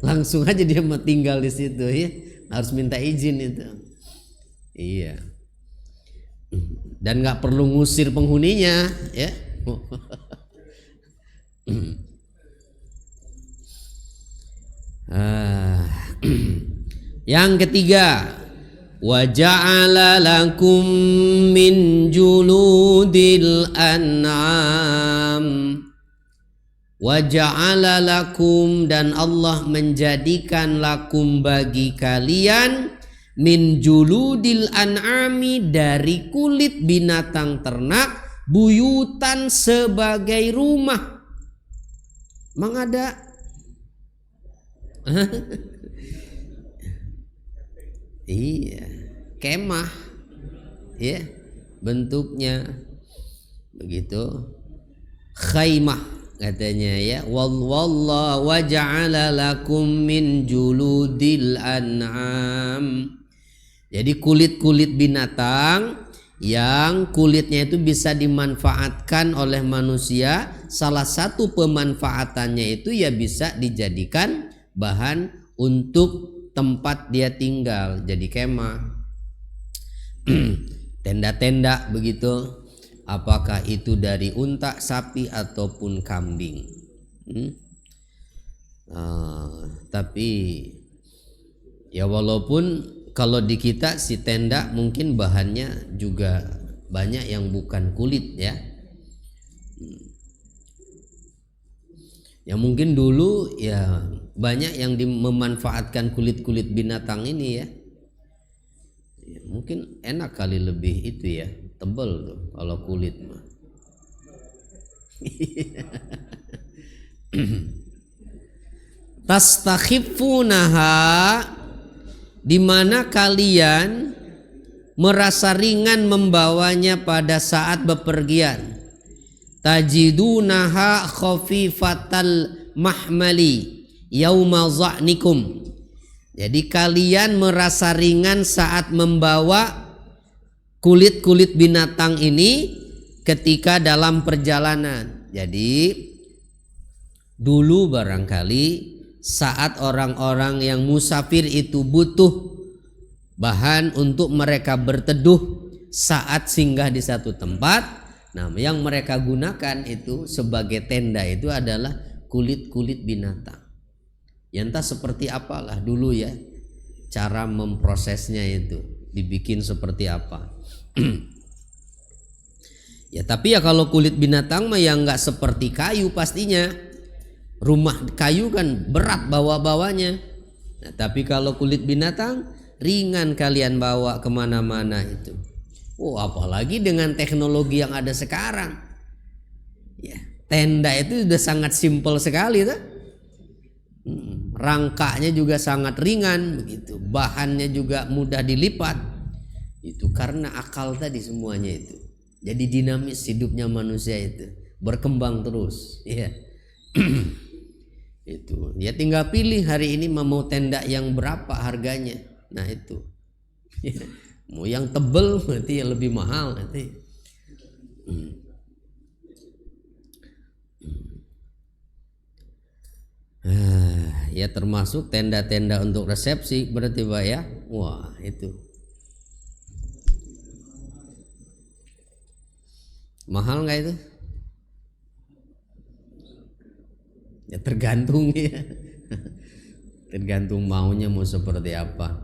Langsung aja dia mau tinggal di situ, ya harus minta izin itu. Iya. Dan nggak perlu ngusir penghuninya, ya. Yang ketiga, wa ja'ala lakum min juludil an'am. Wa ja'ala lakum, dan Allah menjadikan lakum bagi kalian min juludil an'ami, dari kulit binatang ternak, buyutan, sebagai rumah. Mang ada? Iya, kemah, ya bentuknya begitu, khaymah katanya, ya. Wallahu wa ja'ala lakum min juludil an'am. Jadi kulit-kulit binatang yang kulitnya itu bisa dimanfaatkan oleh manusia. Salah satu pemanfaatannya itu ya bisa dijadikan bahan untuk tempat dia tinggal, jadi kemah, tenda-tenda begitu. Apakah itu dari unta, sapi ataupun kambing. Tapi ya walaupun kalau di kita si tenda mungkin bahannya juga banyak yang bukan kulit, ya. Ya mungkin dulu ya banyak yang memanfaatkan kulit-kulit binatang ini, ya. Mungkin enak kali lebih itu, ya, tebal tuh kalau kulit mah. Tastakhifunaha, di mana kalian merasa ringan membawanya pada saat bepergian. Tajidunaha khafifatal mahmali yauma za'nikum. Jadi kalian merasa ringan saat membawa kulit-kulit binatang ini ketika dalam perjalanan. Jadi dulu barangkali saat orang-orang yang musafir itu butuh bahan untuk mereka berteduh saat singgah di satu tempat, nah yang mereka gunakan itu sebagai tenda itu adalah kulit-kulit binatang. Ya entah seperti apalah dulu, ya, cara memprosesnya itu dibikin seperti apa. Ya tapi ya kalau kulit binatang mah yang nggak seperti kayu pastinya. Rumah kayu kan berat bawa-bawanya. Nah, tapi kalau kulit binatang ringan kalian bawa kemana-mana itu. Apalagi dengan teknologi yang ada sekarang. Ya, tenda itu sudah sangat simpel sekali, tuh. Rangkanya juga sangat ringan begitu, bahannya juga mudah dilipat. Itu karena akal tadi semuanya itu. Jadi dinamis hidupnya manusia itu, berkembang terus, ya. Itu ya tinggal pilih hari ini mau tenda yang berapa harganya. Nah itu mau yang tebel berarti yang lebih mahal nanti. ya termasuk tenda-tenda untuk resepsi berarti Pak ya. Wah, itu. Mahal nggak itu? Ya tergantung ya. Tergantung maunya mau seperti apa.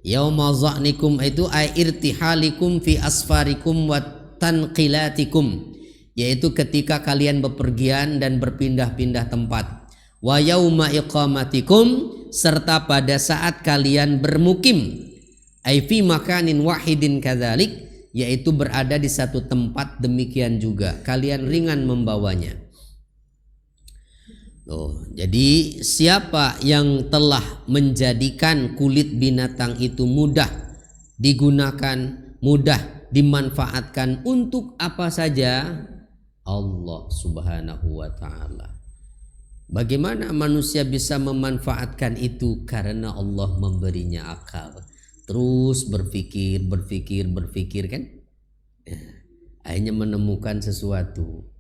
Yauma za'nikum itu ay irtihalikum fi asfarikum wa tanqilatikum, yaitu ketika kalian bepergian dan berpindah-pindah tempat. Wa yauma iqamatikum, serta pada saat kalian bermukim. Ay fi makanin wahidin kadzalik, yaitu berada di satu tempat, demikian juga kalian ringan membawanya. Jadi siapa yang telah menjadikan kulit binatang itu mudah digunakan, mudah dimanfaatkan untuk apa saja? Allah Subhanahu wa ta'ala. Bagaimana manusia bisa memanfaatkan itu? Karena Allah memberinya akal. Terus berpikir kan? Akhirnya menemukan sesuatu.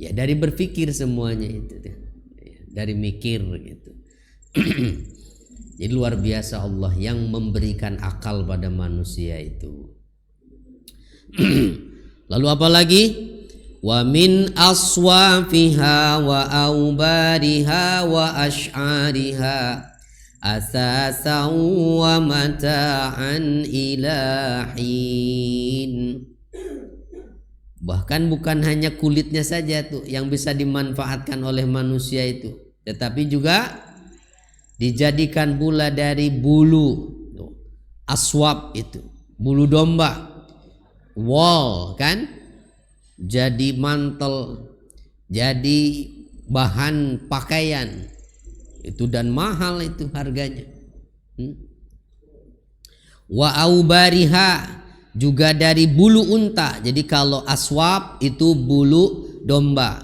Ya dari berpikir semuanya itu, dari mikir gitu. Jadi luar biasa Allah yang memberikan akal pada manusia itu. Lalu apa lagi? Wa min aswafiha wa aubariha wa ash'ariha asasan wa mata'an ilahin. Bahkan bukan hanya kulitnya saja tuh yang bisa dimanfaatkan oleh manusia itu, tetapi juga dijadikan pula dari bulu aswab itu, bulu domba, wool kan, jadi mantel, jadi bahan pakaian itu, dan mahal itu harganya. Wa aubariha, juga dari bulu unta. Jadi kalau aswab itu bulu domba.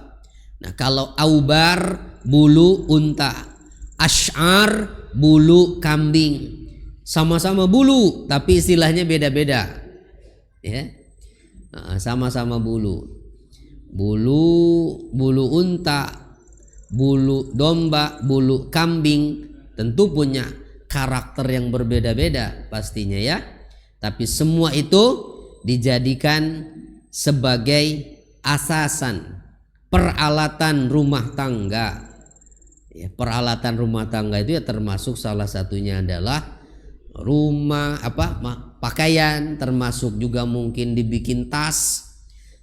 Nah kalau aubar bulu unta, ash'ar bulu kambing. Sama-sama bulu tapi istilahnya beda-beda. Ya, sama-sama bulu. Bulu unta, bulu domba, bulu kambing tentu punya karakter yang berbeda-beda pastinya ya. Tapi semua itu dijadikan sebagai asasan peralatan rumah tangga. Ya, peralatan rumah tangga itu ya termasuk salah satunya adalah pakaian, termasuk juga mungkin dibikin tas,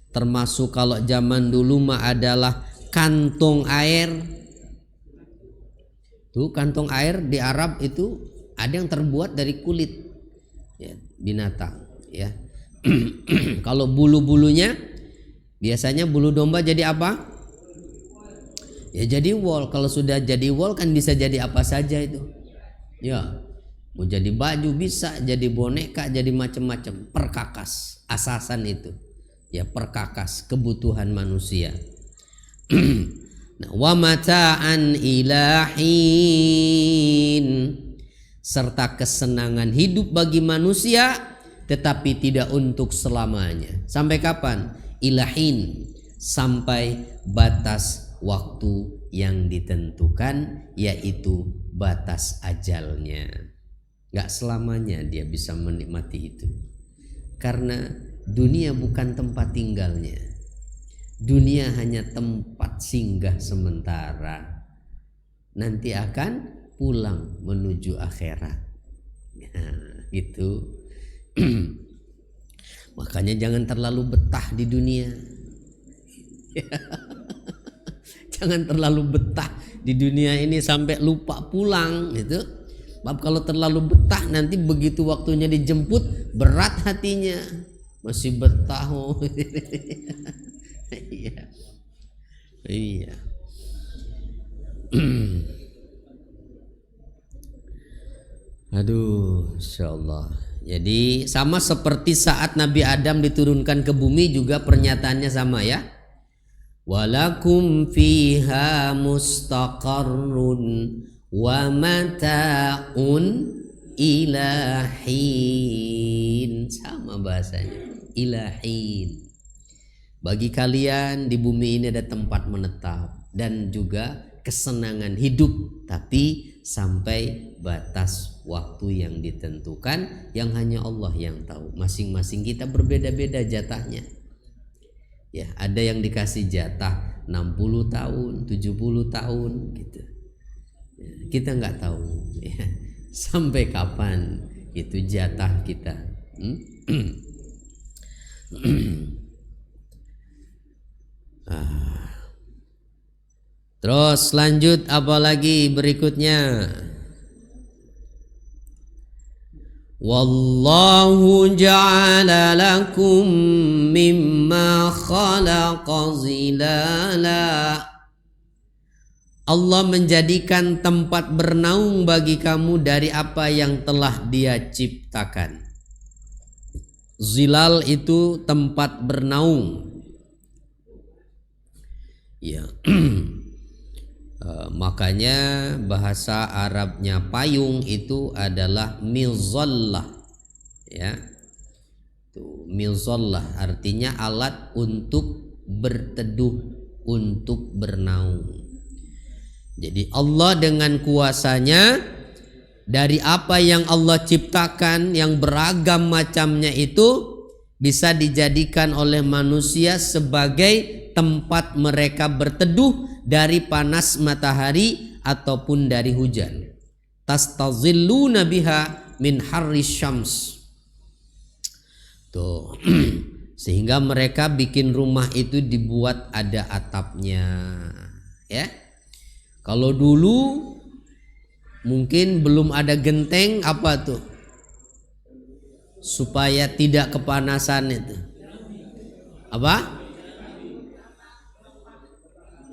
termasuk kalau zaman dulu mah adalah kantong air. Tuh kantong air di Arab itu ada yang terbuat dari kulit ya, binatang ya. Kalau bulu-bulunya biasanya bulu domba jadi apa? Ya jadi wool. Kalau sudah jadi wool kan bisa jadi apa saja itu. Ya, mau jadi baju bisa, jadi boneka, jadi macam-macam. Perkakas, asasan itu. Ya perkakas kebutuhan manusia. Nah, wa mata'an ilahin, serta kesenangan hidup bagi manusia, tetapi tidak untuk selamanya. Sampai kapan? Ilahin, sampai batas waktu yang ditentukan, yaitu batas ajalnya. Gak selamanya dia bisa menikmati itu, karena dunia bukan tempat tinggalnya. Dunia hanya tempat singgah sementara, nanti akan pulang menuju akhirat. Nah, gitu. Makanya jangan terlalu betah di dunia. Jangan terlalu betah di dunia ini sampai lupa pulang gitu. Sebab kalau terlalu betah nanti begitu waktunya dijemput berat hatinya. Masih betah. Iya. Aduh, insyaallah. Jadi sama seperti saat Nabi Adam diturunkan ke bumi juga pernyataannya sama ya. Walakum fiha mustaqarrun wa mata'un ilahin. Sama bahasanya, ilahin. Bagi kalian di bumi ini ada tempat menetap dan juga kesenangan hidup, tapi sampai batas waktu yang ditentukan yang hanya Allah yang tahu. Masing-masing kita berbeda-beda jatahnya. Ya, ada yang dikasih jatah 60 tahun, 70 tahun gitu. Ya, kita nggak tahu ya, sampai kapan itu jatah kita. Terus lanjut apa lagi berikutnya? Wallahu ja'ala lakum mimma khalaqa zilala. Allah menjadikan tempat bernaung bagi kamu dari apa yang telah Dia ciptakan. Zilal itu tempat bernaung. Ya. Makanya bahasa Arabnya payung itu adalah mizallah. Ya. Itu mizallah artinya alat untuk berteduh, untuk bernaung. Jadi Allah dengan kuasanya dari apa yang Allah ciptakan yang beragam macamnya itu bisa dijadikan oleh manusia sebagai tempat mereka berteduh dari panas matahari ataupun dari hujan. Tastazilluna biha min harri syams. Tuh. Sehingga mereka bikin rumah itu dibuat ada atapnya, ya. Kalau dulu mungkin belum ada genteng, apa tuh? Supaya tidak kepanasan itu. Apa?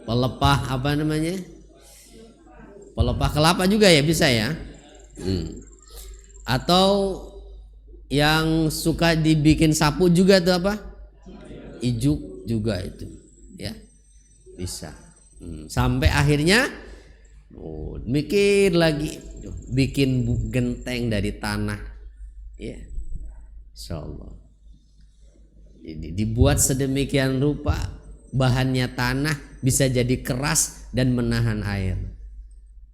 Pelepah apa namanya? Pelepah kelapa juga ya bisa ya. Atau yang suka dibikin sapu juga tuh apa? Ijuk juga itu, ya bisa. Sampai akhirnya mikir lagi bikin genteng dari tanah, ya, insyaallah. Jadi dibuat sedemikian rupa bahannya tanah bisa jadi keras dan menahan air,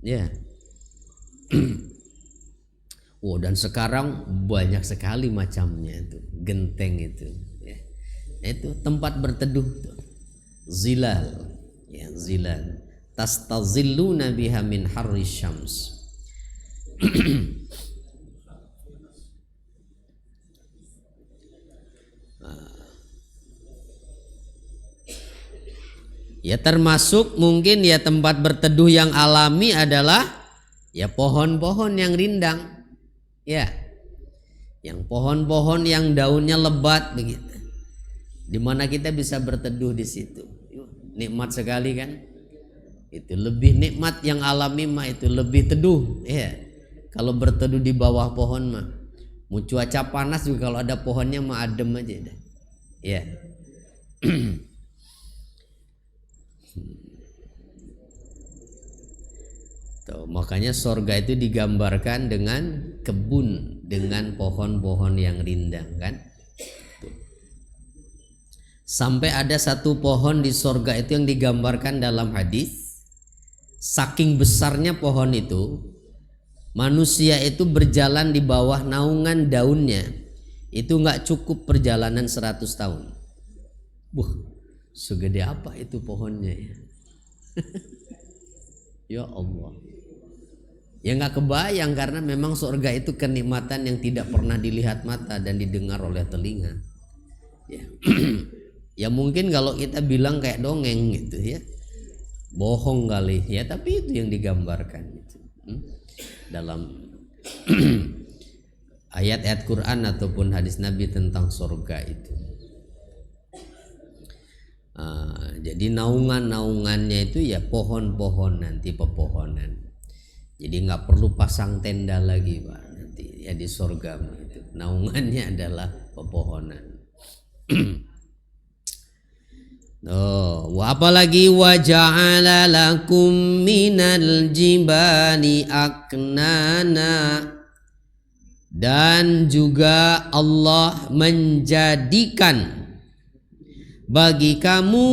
ya. Dan sekarang banyak sekali macamnya itu genteng itu, ya. Itu tempat berteduh tuh. Zilal, ya, zilal. Tastazilluna biha min harri syams. Ya termasuk mungkin ya tempat berteduh yang alami adalah ya pohon-pohon yang rindang, ya, yang pohon-pohon yang daunnya lebat begitu, dimana kita bisa berteduh di situ. Nikmat sekali kan? Itu lebih nikmat yang alami mah, itu lebih teduh, ya. Kalau berteduh di bawah pohon mah, mau cuaca panas juga kalau ada pohonnya mah adem aja deh, ya. Tuh, makanya sorga itu digambarkan dengan kebun dengan pohon-pohon yang rindang kan. Tuh. Sampai ada satu pohon di sorga itu yang digambarkan dalam hadis. Saking besarnya pohon itu, manusia itu berjalan di bawah naungan daunnya itu nggak cukup perjalanan 100 tahun. Segede apa itu pohonnya ya? Ya Allah. Ya nggak kebayang karena memang surga itu kenikmatan yang tidak pernah dilihat mata dan didengar oleh telinga. Ya, ya mungkin kalau kita bilang kayak dongeng gitu ya, bohong kali ya, tapi itu yang digambarkan gitu. Dalam ayat-ayat Quran ataupun hadis Nabi tentang surga itu. Jadi naungannya itu ya pohon-pohon, nanti pepohonan. Jadi nggak perlu pasang tenda lagi Pak, nanti ya di surga itu naungannya adalah pepohonan. Apalagi wa ja'ala lakum minal jibali aknana, dan juga Allah menjadikan bagi kamu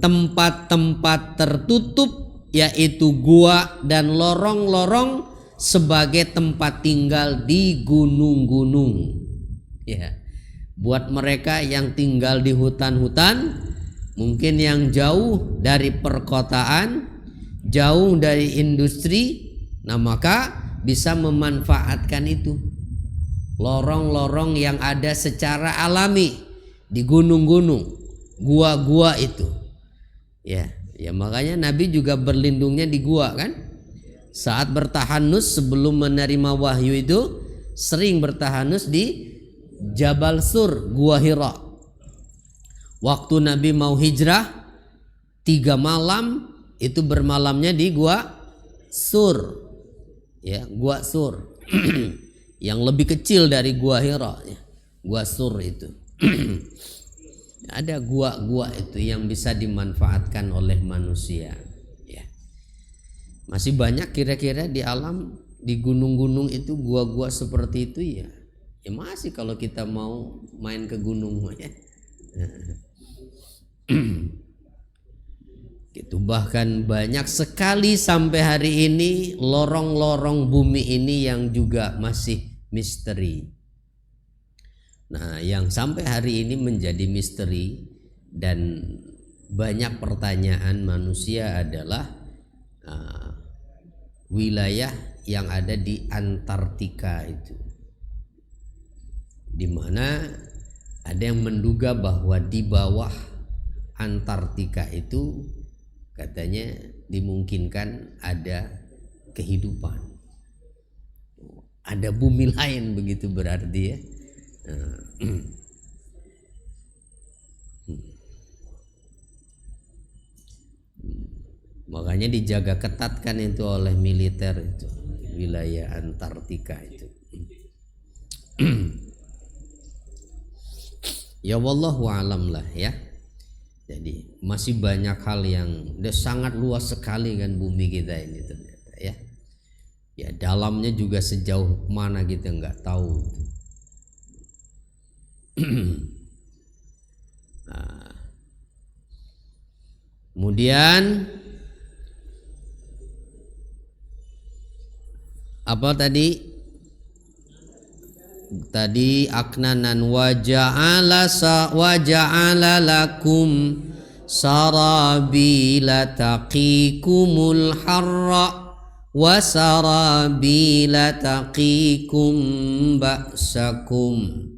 tempat-tempat tertutup yaitu gua dan lorong-lorong sebagai tempat tinggal di gunung-gunung. Ya, buat mereka yang tinggal di hutan-hutan, mungkin yang jauh dari perkotaan, jauh dari industri, nah maka bisa memanfaatkan itu lorong-lorong yang ada secara alami di gunung-gunung, gua-gua itu. Ya, makanya Nabi juga berlindungnya di gua kan. Saat bertahanus sebelum menerima wahyu itu sering bertahanus di Jabal Sur, Gua Hira. Waktu Nabi mau hijrah 3 malam itu bermalamnya di Gua Sur. Ya, Gua Sur. Yang lebih kecil dari Gua Hira, ya. Gua Sur itu. Ada gua-gua itu yang bisa dimanfaatkan oleh manusia. Ya. Masih banyak kira-kira di alam, di gunung-gunung itu gua-gua seperti itu ya. Ya masih kalau kita mau main ke gunung ya. Itu bahkan banyak sekali sampai hari ini lorong-lorong bumi ini yang juga masih misteri. Nah, yang sampai hari ini menjadi misteri dan banyak pertanyaan manusia adalah wilayah yang ada di Antartika itu, di mana ada yang menduga bahwa di bawah Antartika itu katanya dimungkinkan ada kehidupan, ada bumi lain begitu berarti ya. Makanya dijaga ketat kan itu oleh militer itu wilayah Antartika itu. Ya wallahu alam lah ya. Jadi masih banyak hal yang sangat luas sekali kan bumi kita ini ternyata ya. Ya dalamnya juga sejauh mana kita nggak tahu. Nah, kemudian apa tadi aknanan wa ja'ala lakum sarabila taqikumul harra wa sarabila taqikum ba'sakum.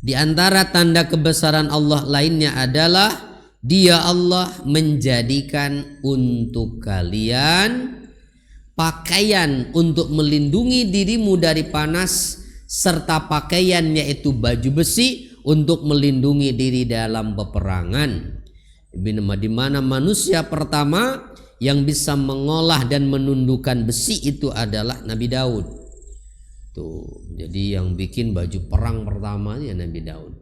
Di antara tanda kebesaran Allah lainnya adalah Dia Allah menjadikan untuk kalian pakaian untuk melindungi dirimu dari panas, serta pakaian yaitu baju besi untuk melindungi diri dalam peperangan. Di mana manusia pertama yang bisa mengolah dan menundukkan besi itu adalah Nabi Daud. Tuh, jadi yang bikin baju perang pertama ya Nabi Daud.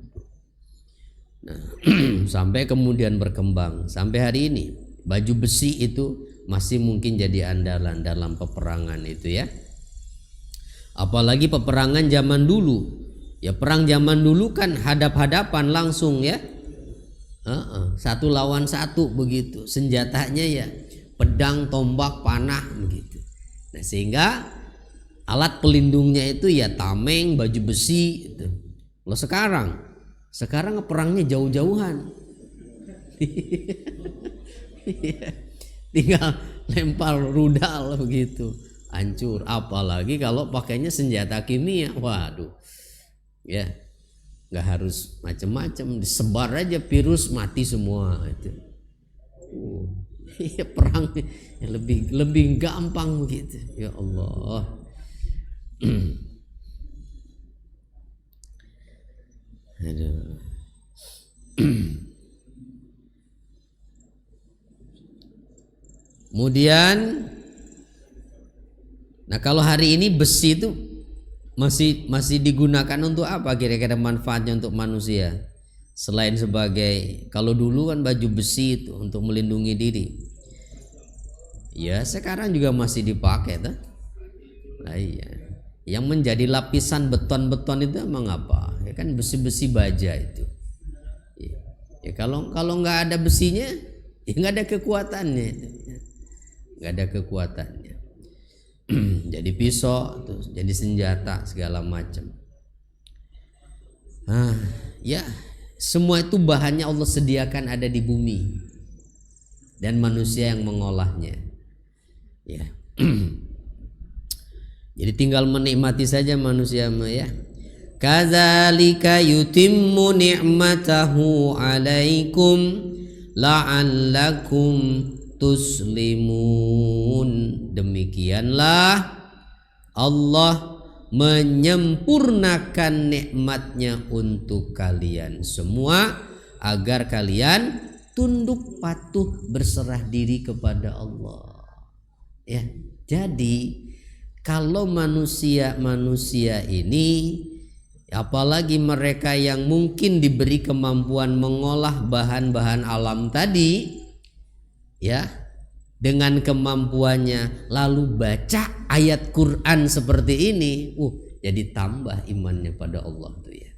Nah, sampai kemudian berkembang sampai hari ini baju besi itu masih mungkin jadi andalan dalam peperangan itu ya. Apalagi peperangan zaman dulu. Ya perang zaman dulu kan hadap-hadapan langsung ya. Satu lawan satu begitu. Senjatanya ya pedang, tombak, panah begitu. Nah, sehingga alat pelindungnya itu ya tameng, baju besi itu. Kalau sekarang perangnya jauh-jauhan. Tinggal lempar rudal begitu, hancur. Apalagi kalau pakainya senjata kimia, waduh, ya nggak harus macam-macam, disebar aja virus mati semua itu. Perang lebih gampang begitu, ya Allah. Aduh. Kemudian, nah kalau hari ini besi itu masih digunakan untuk apa kira-kira manfaatnya untuk manusia? Selain sebagai, kalau dulu kan baju besi itu untuk melindungi diri. Ya sekarang juga masih dipakai tuh. Nah, iya. Yang menjadi lapisan beton-beton itu emang apa? Ya kan besi-besi baja itu. Ya kalau nggak ada besinya, ya nggak ada kekuatannya itu. nggak ada kekuatannya. Jadi pisau, terus jadi senjata segala macam. Ya, semua itu bahannya Allah sediakan ada di bumi dan manusia yang mengolahnya. Ya. Jadi tinggal menikmati saja manusia ya. Kadzalika yutimmu ni'matahu 'alaikum la'allakum tuslimun. Demikianlah Allah menyempurnakan nikmatnya untuk kalian semua agar kalian tunduk patuh berserah diri kepada Allah. Ya, jadi kalau manusia ini, apalagi mereka yang mungkin diberi kemampuan mengolah bahan-bahan alam tadi, ya, dengan kemampuannya lalu baca ayat Quran seperti ini, jadi tambah imannya pada Allah tuh ya.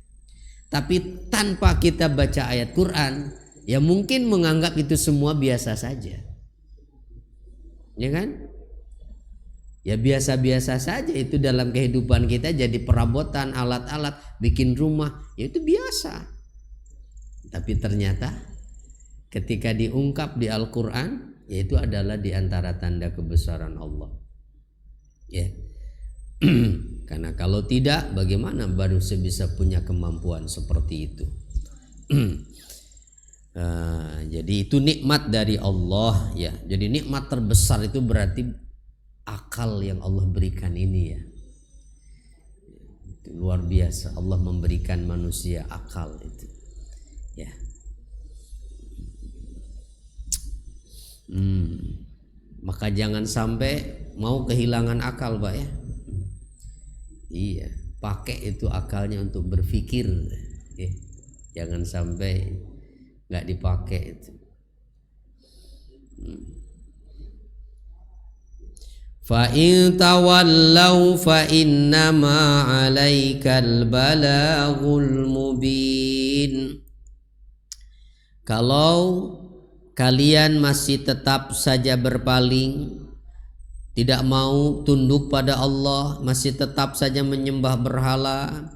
Tapi tanpa kita baca ayat Quran, ya mungkin menganggap itu semua biasa saja, ya kan? Ya biasa-biasa saja itu dalam kehidupan kita, jadi perabotan, alat-alat, bikin rumah, ya itu biasa. Tapi ternyata ketika diungkap di Al-Quran, yaitu adalah di antara tanda kebesaran Allah. Ya. Karena kalau tidak, bagaimana manusia bisa punya kemampuan seperti itu? Jadi itu nikmat dari Allah ya. Jadi nikmat terbesar itu berarti akal yang Allah berikan ini ya. Itu luar biasa, Allah memberikan manusia akal itu. Ya. Maka jangan sampai mau kehilangan akal, Pak ya. Iya, pakai itu akalnya untuk berpikir. Ya. Jangan sampai nggak dipakai itu. Fa in tawallaw fa innama 'alaikal balaghul mubin. Kalau kalian masih tetap saja berpaling, tidak mau tunduk pada Allah, masih tetap saja menyembah berhala,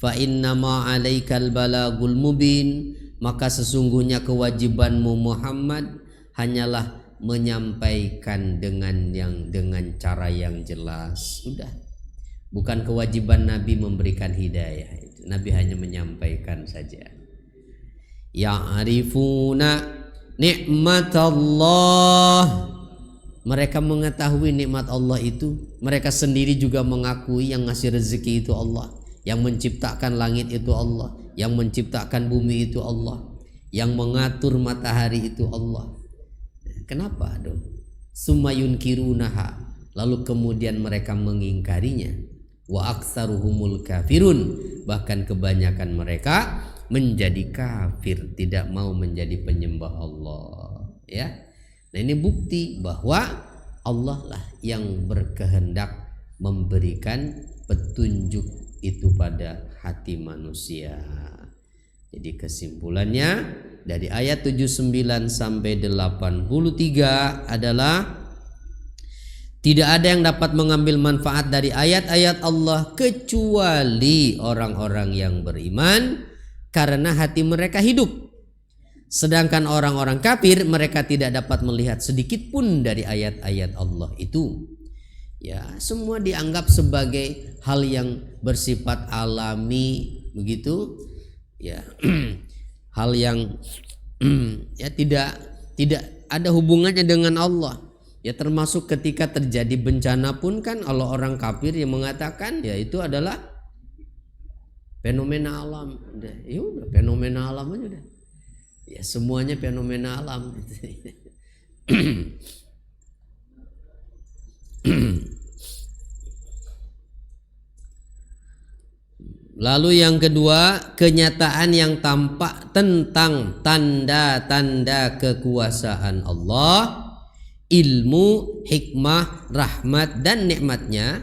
fa innama 'alaikal balaghul mubin, maka sesungguhnya kewajibanmu Muhammad hanyalah menyampaikan dengan cara yang jelas. Sudah. Bukan kewajiban Nabi memberikan hidayah itu. Nabi hanya menyampaikan saja. Ya'rifuna nikmatallah. Mereka mengetahui nikmat Allah itu. Mereka sendiri juga mengakui yang ngasih rezeki itu Allah, yang menciptakan langit itu Allah, yang menciptakan bumi itu Allah, yang mengatur matahari itu Allah. Kenapa dong? Sumayun kirunaha, lalu kemudian mereka mengingkarinya. Wa aktsaruhumul kafirun, bahkan kebanyakan mereka menjadi kafir, tidak mau menjadi penyembah Allah. Ya, nah ini bukti bahwa Allah lah yang berkehendak memberikan petunjuk itu pada hati manusia. Jadi kesimpulannya dari ayat 79 sampai 83 adalah tidak ada yang dapat mengambil manfaat dari ayat-ayat Allah kecuali orang-orang yang beriman karena hati mereka hidup. Sedangkan orang-orang kafir mereka tidak dapat melihat sedikit pun dari ayat-ayat Allah itu. Ya, semua dianggap sebagai hal yang bersifat alami begitu. Ya, hal yang ya tidak ada hubungannya dengan Allah. Ya, termasuk ketika terjadi bencana pun kan kalau orang kafir yang mengatakan ya itu adalah fenomena alam. Ya udah, fenomena alam aja udah. Ya semuanya fenomena alam. Lalu yang kedua, kenyataan yang tampak tentang tanda-tanda kekuasaan Allah, ilmu, hikmah, rahmat dan nikmatnya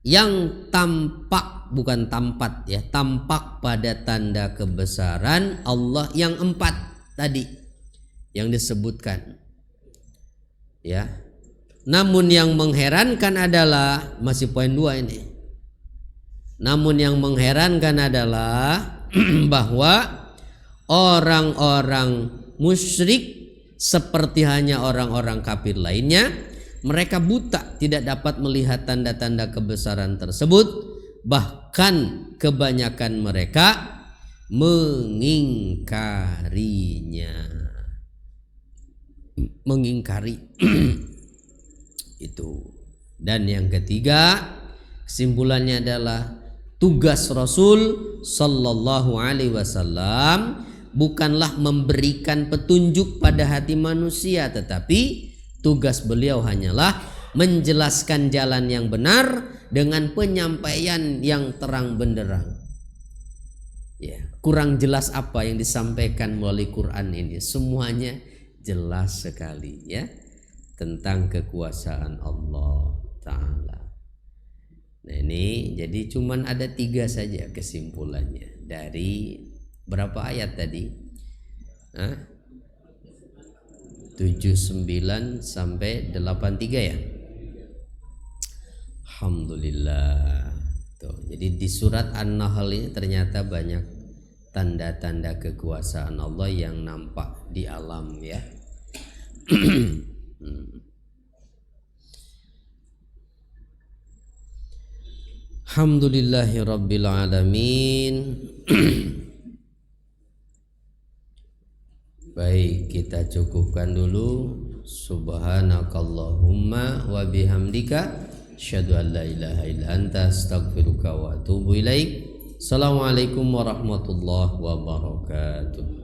yang tampak, bukan tampat ya, tampak pada tanda kebesaran Allah yang 4 tadi yang disebutkan. Ya. Namun yang mengherankan adalah, masih poin 2 ini. Namun yang mengherankan adalah bahwa orang-orang musyrik seperti hanya orang-orang kafir lainnya, mereka buta, tidak dapat melihat tanda-tanda kebesaran tersebut. Bahkan kebanyakan mereka mengingkari itu. Dan yang ketiga, kesimpulannya adalah tugas Rasul sallallahu alaihi wasallam bukanlah memberikan petunjuk pada hati manusia, tetapi tugas beliau hanyalah menjelaskan jalan yang benar dengan penyampaian yang terang benderang. Ya, kurang jelas apa yang disampaikan melalui Quran ini? Semuanya jelas sekali ya, tentang kekuasaan Allah Ta'ala. Nah ini jadi cuman ada 3 saja kesimpulannya dari berapa ayat tadi? 79 sampai 83 ya. Alhamdulillah. Tuh, jadi di surat An-Nahl ini ternyata banyak tanda-tanda kekuasaan Allah yang nampak di alam ya. Alhamdulillahirabbil alamin. Baik, kita cukupkan dulu. Subhanakallahumma wa bihamdika asyhadu an la ilaha illa anta astaghfiruka wa atubu ilaik. Assalamualaikum warahmatullahi wabarakatuh.